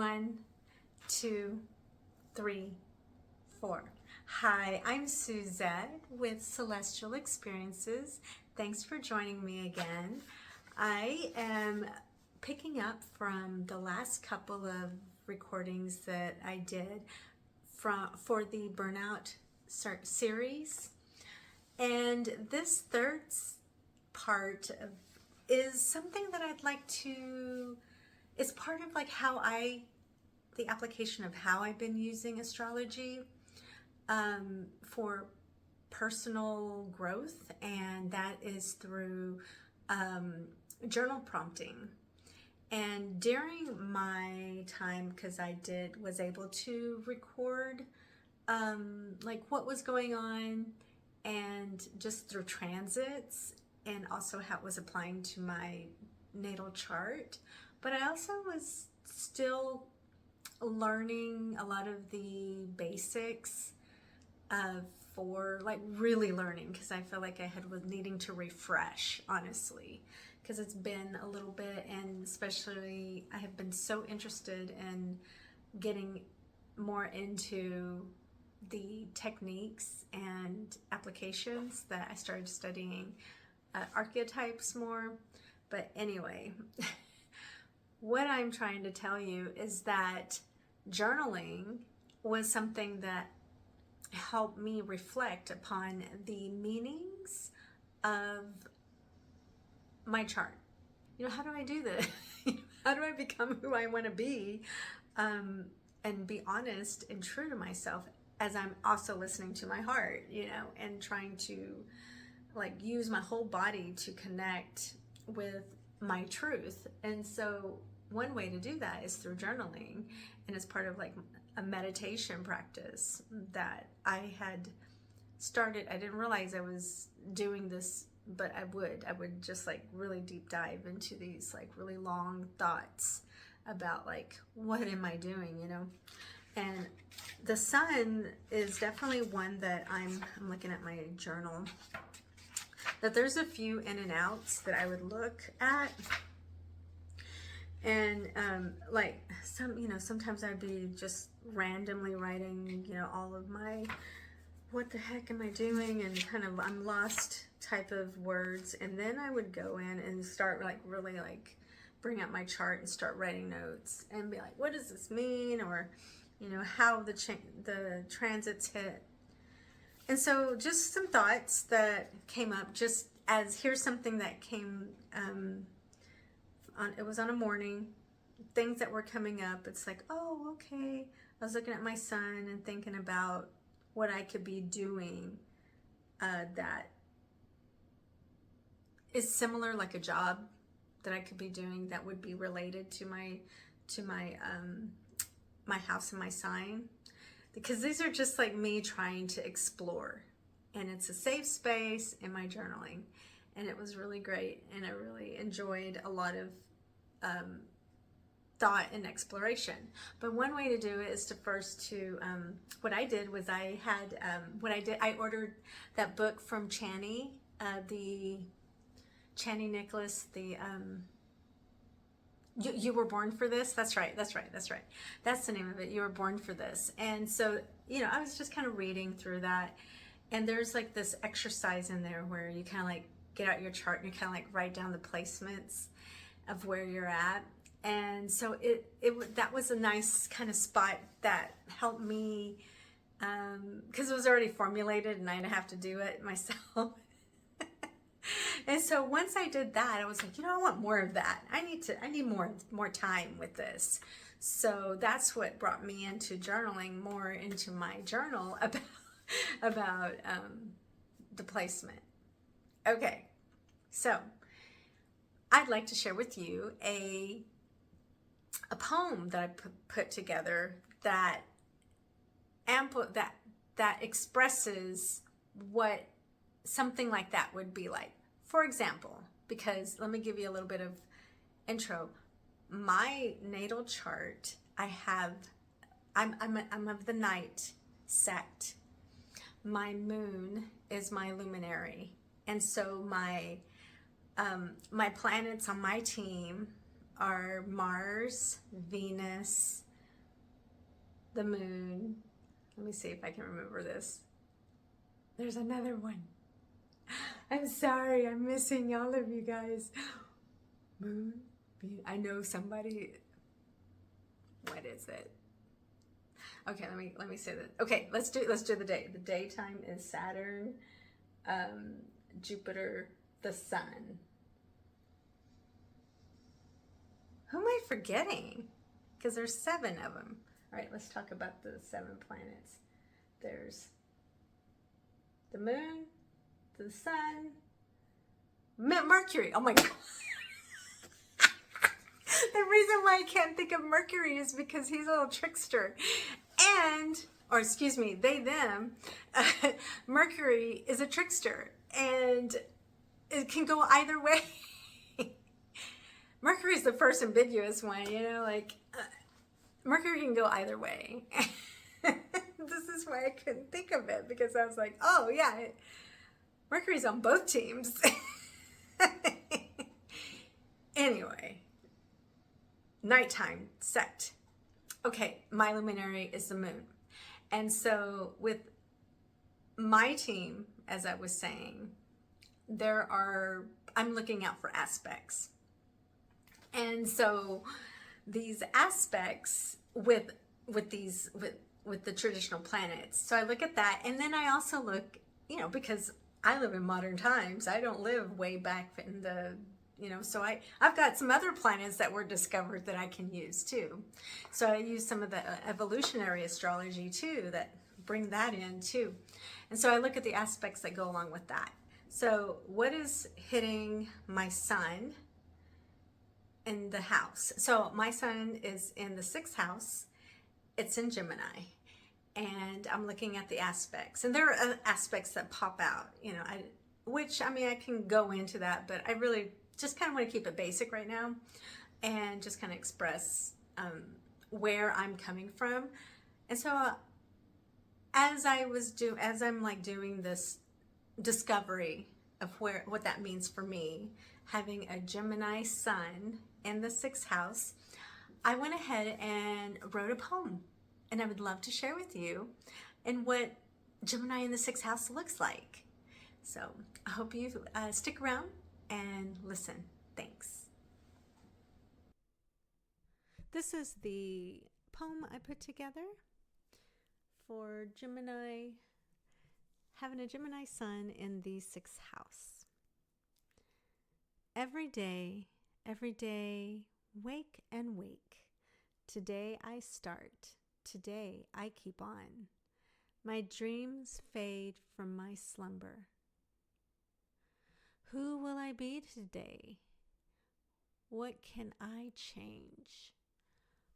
1, 2, 3, 4. Hi, I'm Suzette with Celestial Experiences. Thanks for joining me again. I am picking up from the last couple of recordings that I did for the Burnout series. And this third part is something that I'd like to, it's part of like the application of how I've been using astrology for personal growth, and that is through journal prompting. And during my time, because I was able to record like what was going on, and just through transits, and also how it was applying to my natal chart. But I also was still learning a lot of the basics for like really learning, because I feel like was needing to refresh, honestly, because it's been a little bit, and especially I have been so interested in getting more into the techniques and applications that I started studying archetypes more. But anyway, what I'm trying to tell you is that journaling was something that helped me reflect upon the meanings of my chart. You know, how do I do this? How do I become who I want to be, and be honest and true to myself, as I'm also listening to my heart, you know, and trying to like use my whole body to connect with my truth. And so one way to do that is through journaling, and it's part of like a meditation practice that I had started. I didn't realize I was doing this, but I would just like really deep dive into these like really long thoughts about like, what am I doing, you know? And the sun is definitely one that I'm looking at my journal, that there's a few in and outs that I would look at. And like sometimes I'd be just randomly writing, you know, all of my, what the heck am I doing? And kind of I'm lost type of words. And then I would go in and start like really like bring up my chart and start writing notes and be like, what does this mean? Or, you know, how the transits hit. And so just some thoughts that came up, just as here's something that came it was on a morning, things that were coming up. It's like, oh, okay. I was looking at my sun and thinking about what I could be doing that is similar, like a job that I could be doing that would be related to my my house and my sign, because these are just like me trying to explore, and it's a safe space in my journaling, and it was really great, and I really enjoyed a lot of thought and exploration. But one way to do it is to first what I did was I ordered that book from Chani, the Chani Nicholas, the You Were Born for This. That's right. That's the name of it. You Were Born for This. And so, you know, I was just kind of reading through that, and there's like this exercise in there where you kind of like get out your chart and you kind of like write down the placements of where you're at. And so that was a nice kind of spot that helped me, because it was already formulated and I didn't have to do it myself. And so once I did that, I was like, you know, I want more of that. I need more time with this. So that's what brought me into journaling, more into my journal about the placement. Okay, so I'd like to share with you a poem that I put together that expresses what something like that would be like. For example, because let me give you a little bit of intro. My natal chart, I'm of the night sect. My moon is my luminary, and so my planets on my team are Mars, Venus, the moon. Let me see if I can remember this. There's another one. I'm sorry, I'm missing all of you guys. Moon. I know somebody. What is it? Okay, let me say that. Okay, let's do the day. The daytime is Saturn, Jupiter, the Sun. Who am I forgetting? Because there's 7 of them. All right, let's talk about the 7 planets. There's the moon, the sun, Mercury. Oh my God. The reason why I can't think of Mercury is because he's a little trickster. Or excuse me, they, them. Mercury is a trickster and it can go either way. Mercury is the first ambiguous one, like Mercury can go either way. This is why I couldn't think of it, because I was like, oh yeah, Mercury's on both teams. Anyway, nighttime set. Okay, my luminary is the moon. And so with my team, as I was saying, I'm looking out for aspects. And so these aspects with the traditional planets. So I look at that, and then I also look, because I live in modern times. I don't live way back in the, so I've got some other planets that were discovered that I can use too. So I use some of the evolutionary astrology too, that bring that in too. And so I look at the aspects that go along with that. So what is hitting my sun in the house? So my sun is in the 6th house. It's in Gemini. And I'm looking at the aspects. And there are aspects that pop out, I can go into that, but I really just kind of want to keep it basic right now and just kind of express where I'm coming from. And so as I'm like doing this discovery of what that means for me, having a Gemini sun in the 6th house, I went ahead and wrote a poem, and I would love to share with you and what Gemini in the 6th house looks like. So I hope you stick around and listen. Thanks. This is the poem I put together for Gemini, having a Gemini sun in the 6th house. Every day, wake and wake. Today I start. Today I keep on. My dreams fade from my slumber. Who will I be today? What can I change?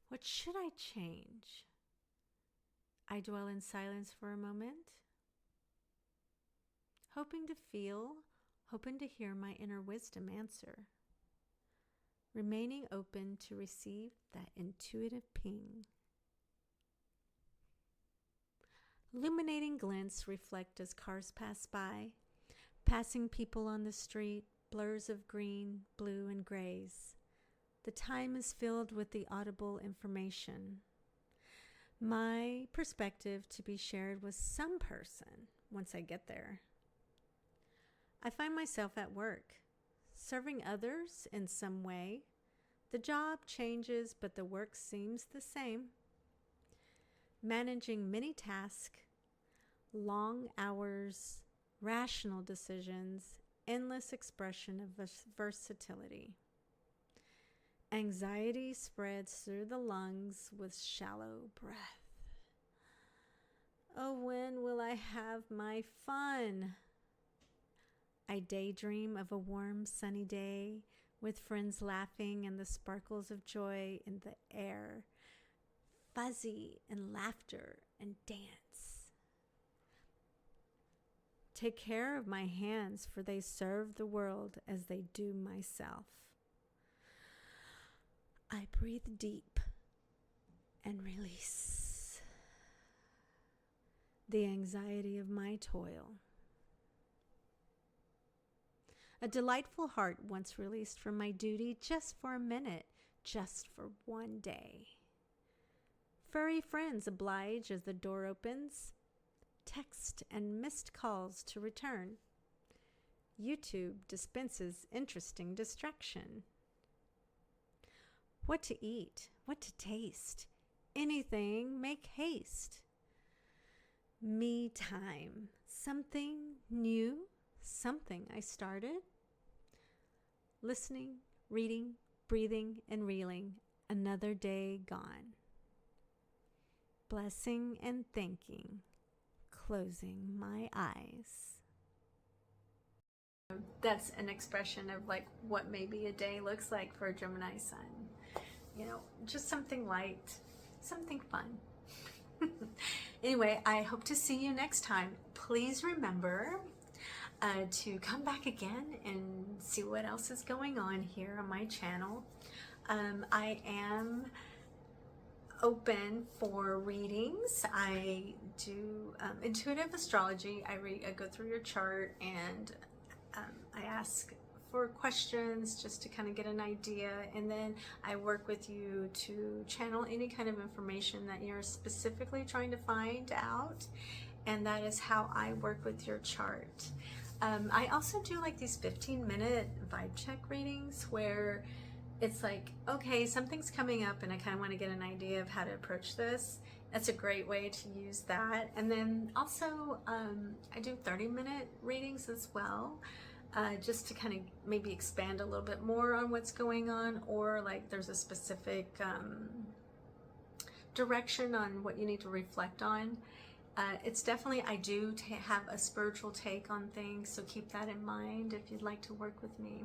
What should I change? I dwell in silence for a moment, hoping to hear my inner wisdom answer, remaining open to receive that intuitive ping. Illuminating glints reflect as cars pass by, passing people on the street, blurs of green, blue, and grays. The time is filled with the audible information. My perspective to be shared with some person once I get there. I find myself at work, serving others in some way. The job changes, but the work seems the same. Managing many tasks, long hours, rational decisions, endless expression of versatility. Anxiety spreads through the lungs with shallow breath. Oh, when will I have my fun? I daydream of a warm, sunny day with friends laughing and the sparkles of joy in the air, fuzzy and laughter and dance. Take care of my hands, for they serve the world as they do myself. I breathe deep and release the anxiety of my toil. A delightful heart once released from my duty just for a minute, just for one day. Furry friends oblige as the door opens. Text and missed calls to return. YouTube dispenses interesting distraction. What to eat, what to taste, anything make haste. Me time, something new, something I started. Listening, reading, breathing, and reeling, another day gone. Blessing and thanking, closing my eyes. That's an expression of like what maybe a day looks like for a Gemini sun. You know, just something light, something fun. Anyway, I hope to see you next time. Please remember to come back again and see what else is going on here on my channel. I am open for readings. I do intuitive astrology. I go through your chart and I ask for questions just to kind of get an idea, and then I work with you to channel any kind of information that you're specifically trying to find out, and that is how I work with your chart. I also do like these 15-minute vibe check readings where it's like, okay, something's coming up and I kind of want to get an idea of how to approach this. That's a great way to use that. And then also I do 30-minute readings as well, just to kind of maybe expand a little bit more on what's going on, or like there's a specific direction on what you need to reflect on. It's definitely, I do have a spiritual take on things, so keep that in mind if you'd like to work with me.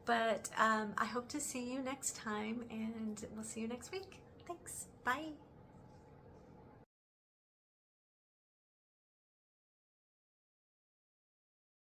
But I hope to see you next time, and we'll see you next week. Thanks. Bye.